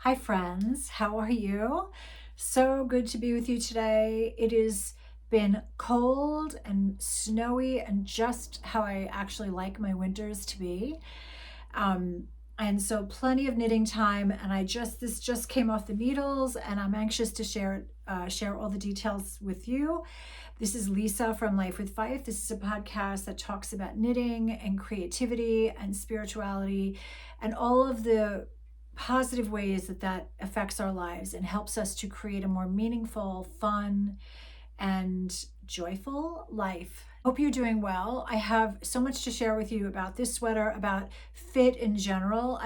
Hi friends, how are you? So good to be with you today. It has been cold and snowy and just how I actually like my winters to be. Um, and so plenty of knitting time, and this just came off the needles, and I'm anxious to share all the details with you. This is Lisa from Life with Fife. This is a podcast that talks about knitting and creativity and spirituality and all of the positive ways that affects our lives and helps us to create a more meaningful, fun, and joyful life. Hope you're doing well. I have so much to share with you about this sweater, about fit in general.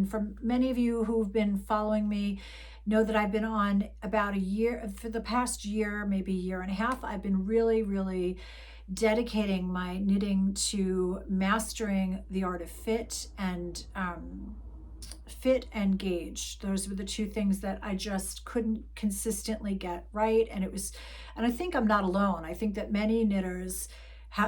For many of you who've been following me, know that I've been on about a year, for the past year, maybe a year and a half. I've been really dedicating my knitting to mastering the art of fit and gauge. Those were the two things that I just couldn't consistently get right. And I think I'm not alone. I think that many knitters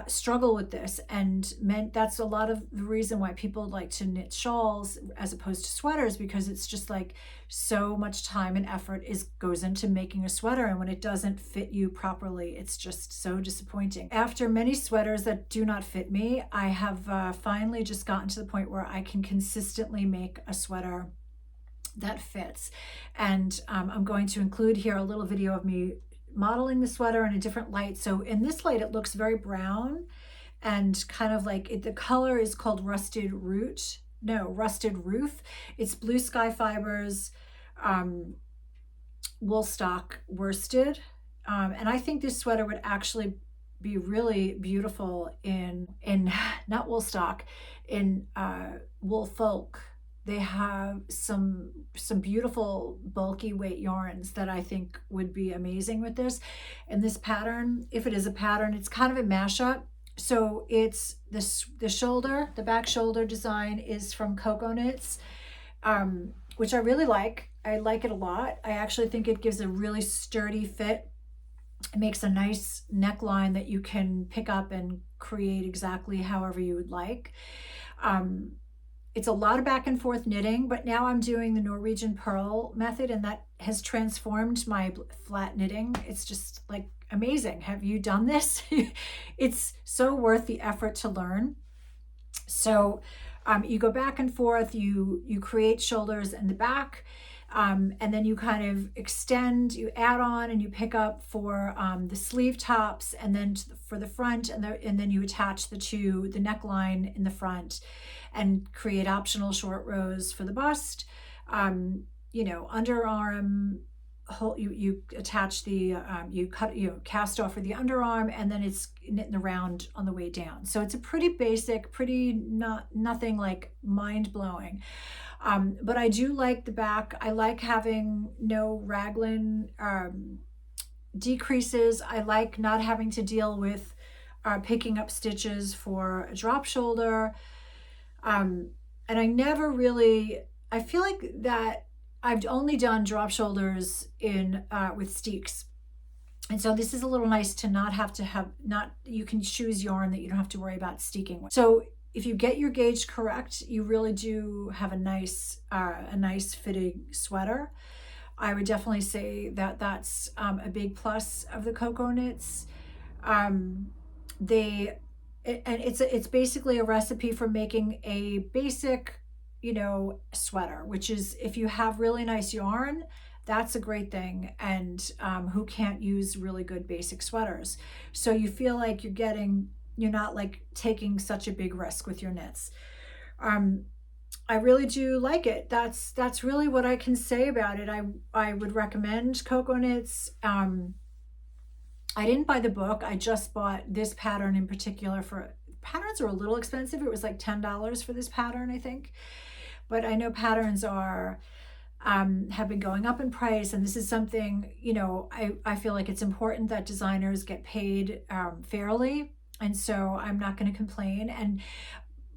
struggle with this, and that's a lot of the reason why people like to knit shawls as opposed to sweaters, because it's just like so much time and effort goes into making a sweater, and when it doesn't fit you properly, it's just so disappointing. After many sweaters that do not fit me, I have finally just gotten to the point where I can consistently make a sweater that fits. And I'm going to include here a little video of me modeling the sweater in a different light. So in this light, it looks very brown and kind of like the color is called rusted roof. It's blue sky fibers, woolstock worsted. And I think this sweater would actually be really beautiful in not woolstock, in wool folk. They have some beautiful bulky weight yarns that I think would be amazing with this. And this pattern, if it is a pattern, it's kind of a mashup. So it's the back shoulder design is from Cocoknits, which I really like. I like it a lot. I actually think it gives a really sturdy fit. It makes a nice neckline that you can pick up and create exactly however you would like. It's a lot of back and forth knitting, but now I'm doing the Norwegian purl method, and that has transformed my flat knitting. It's just like amazing. Have you done this? It's so worth the effort to learn. So you go back and forth, you create shoulders in the back, and then you kind of extend, you add on, and you pick up for the sleeve tops, and then for the front, and then you attach the neckline in the front, and create optional short rows for the bust. Underarm. You attach the cast off for the underarm, and then it's knitting around on the way down. So it's a pretty basic, nothing like mind-blowing. But I do like the back. I like having no raglan decreases. I like not having to deal with picking up stitches for a drop shoulder. And I feel like that I've only done drop shoulders with steeks. And so this is a little nice to you can choose yarn that you don't have to worry about steeking with. So if you get your gauge correct, you really do have a nice fitting sweater. I would definitely say that that's a big plus of the Cocoknits. It's basically a recipe for making a basic, sweater, which is, if you have really nice yarn, that's a great thing. And who can't use really good basic sweaters? So you feel like you're not like taking such a big risk with your knits. I really do like it. That's really what I can say about it. I would recommend Cocoknits. I didn't buy the book. I just bought this pattern in particular. Patterns are a little expensive. It was like $10 for this pattern, I think. But I know patterns have been going up in price, and this is something, I feel like it's important that designers get paid fairly, and so I'm not going to complain. And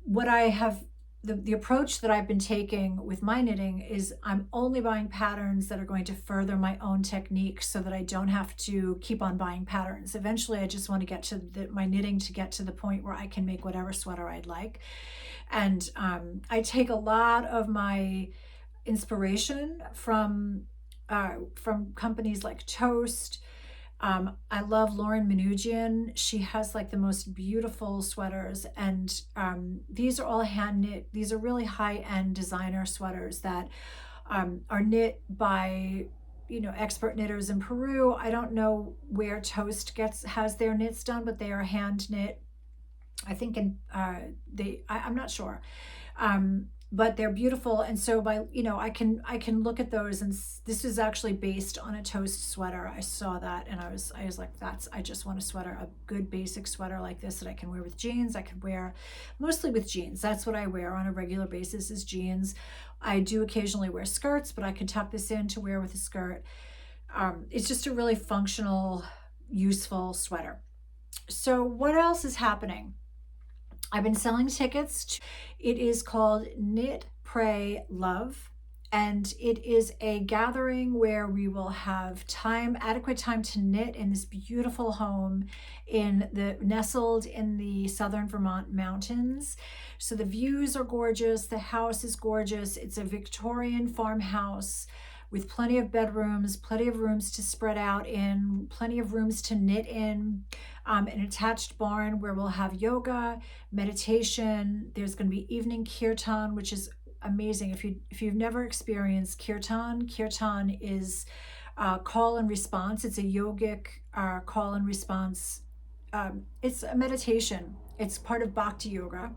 what I have the approach that I've been taking with my knitting is I'm only buying patterns that are going to further my own technique, so that I don't have to keep on buying patterns. Eventually, I just want to get to my knitting to get to the point where I can make whatever sweater I'd like. And I take a lot of my inspiration from companies like Toast. I love Lauren Minugian. She has like the most beautiful sweaters, and these are all hand knit. These are really high end designer sweaters that are knit by expert knitters in Peru. I don't know where Toast has their knits done, but they are hand knit. I think I'm not sure, but they're beautiful. And so I can look at those, and this is actually based on a Toast sweater. I saw that, and I was like, I just want a sweater, a good basic sweater like this that I can wear with jeans. I can wear mostly with jeans. That's what I wear on a regular basis, is jeans. I do occasionally wear skirts, but I can tuck this in to wear with a skirt. It's just a really functional, useful sweater. So what else is happening? I've been selling tickets. It is called Knit, Pray, Love. And it is a gathering where we will have adequate time to knit in this beautiful home nestled in the southern Vermont mountains. So the views are gorgeous. The house is gorgeous. It's a Victorian farmhouse with plenty of bedrooms, plenty of rooms to spread out in, plenty of rooms to knit in, an attached barn where we'll have yoga, meditation. There's going to be evening kirtan, which is amazing. If you've never experienced kirtan is call and response. It's a yogic call and response. It's a meditation. It's part of bhakti yoga.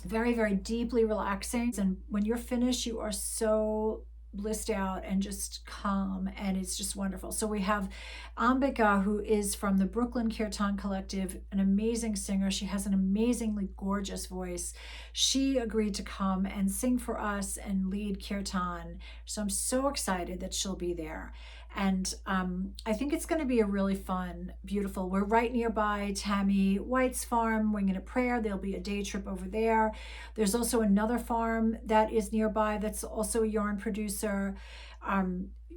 Very, very deeply relaxing. And when you're finished, you are so blissed out and just calm, and it's just wonderful. So we have Ambika, who is from the Brooklyn Kirtan Collective, an amazing singer. She has an amazingly gorgeous voice. She agreed to come and sing for us and lead kirtan. So I'm so excited that she'll be there. And I think it's going to be a really fun, beautiful. We're right nearby Tammy White's farm, Winging a Prayer. There'll be a day trip over there. There's also another farm that is nearby that's also a yarn producer.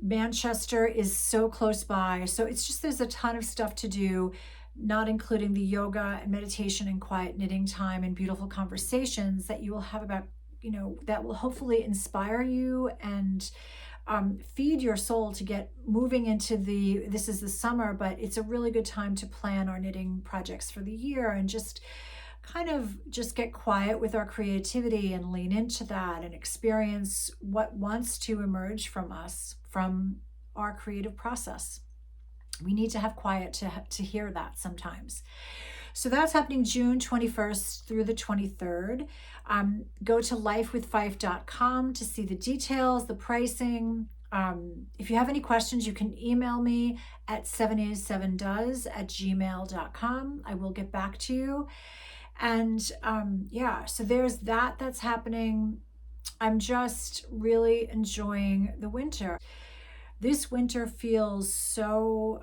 Manchester is so close by. So it's just, there's a ton of stuff to do, not including the yoga and meditation and quiet knitting time and beautiful conversations that you will have about, that will hopefully inspire you and feed your soul to get moving into this is the summer, but it's a really good time to plan our knitting projects for the year and just kind of just get quiet with our creativity and lean into that and experience what wants to emerge from us, from our creative process. We need to have quiet to hear that sometimes. So that's happening June 21st through the 23rd. Go to lifewithfife.com to see the details, the pricing. If you have any questions, you can email me at 787does@gmail.com. I will get back to you. And so there's that's happening. I'm just really enjoying the winter. This winter feels so...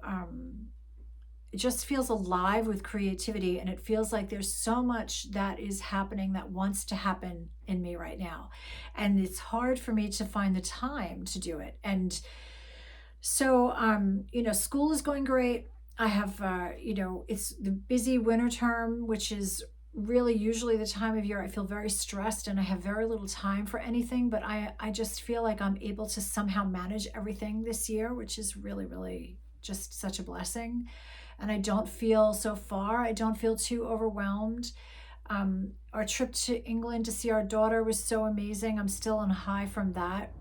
it just feels alive with creativity, and it feels like there's so much that is happening that wants to happen in me right now. And it's hard for me to find the time to do it. And so, school is going great. I have, it's the busy winter term, which is really usually the time of year I feel very stressed and I have very little time for anything, but I just feel like I'm able to somehow manage everything this year, which is really, really just such a blessing. And I don't feel too overwhelmed. Our trip to England to see our daughter was so amazing. I'm still on a high from that.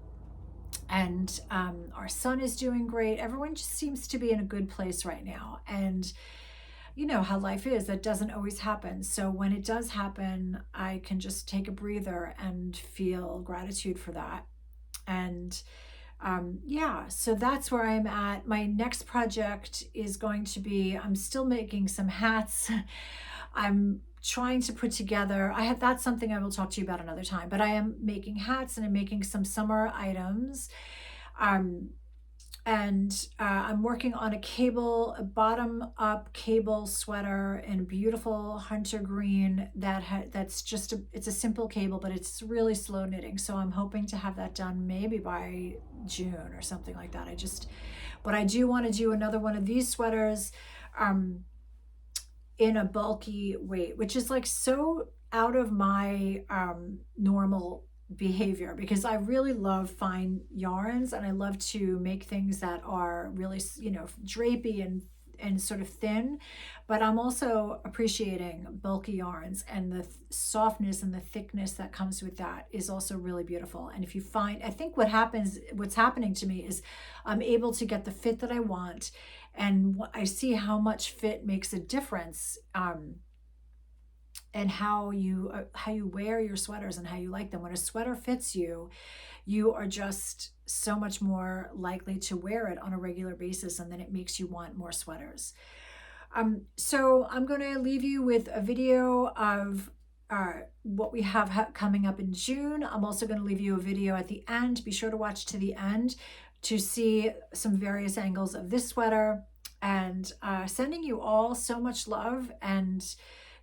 And our son is doing great. Everyone just seems to be in a good place right now. And you know how life is, that doesn't always happen. So when it does happen, I can just take a breather and feel gratitude for that. And so that's where I'm at. My next project is going to be, I'm still making some hats. I'm trying to put together, that's something I will talk to you about another time, but I am making hats and I'm making some summer items. I'm working on a bottom up cable sweater in beautiful hunter green that's just it's a simple cable, but it's really slow knitting. So I'm hoping to have that done maybe by June or something like that. But I do want to do another one of these sweaters in a bulky weight, which is like so out of my normal behavior, because I really love fine yarns and I love to make things that are really, drapey and sort of thin, but I'm also appreciating bulky yarns, and the softness and the thickness that comes with that is also really beautiful. And if you find, I think what's happening to me is I'm able to get the fit that I want, and I see how much fit makes a difference. And how you wear your sweaters and how you like them. When a sweater fits you, you are just so much more likely to wear it on a regular basis, and then it makes you want more sweaters. So I'm going to leave you with a video of what we have coming up in June. I'm also going to leave you a video at the end. Be sure to watch to the end to see some various angles of this sweater, and sending you all so much love and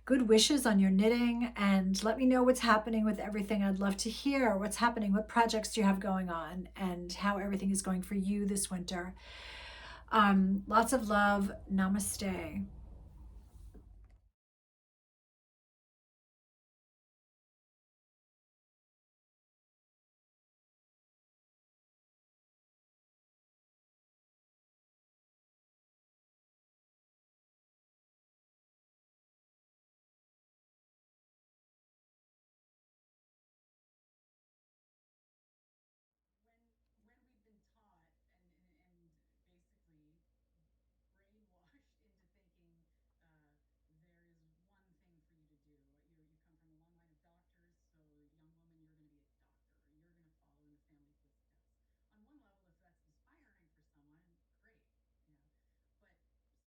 good wishes on your knitting. And let me know what's happening with everything. I'd love to hear what's happening, what projects do you have going on, and how everything is going for you this winter. Lots of love. Namaste.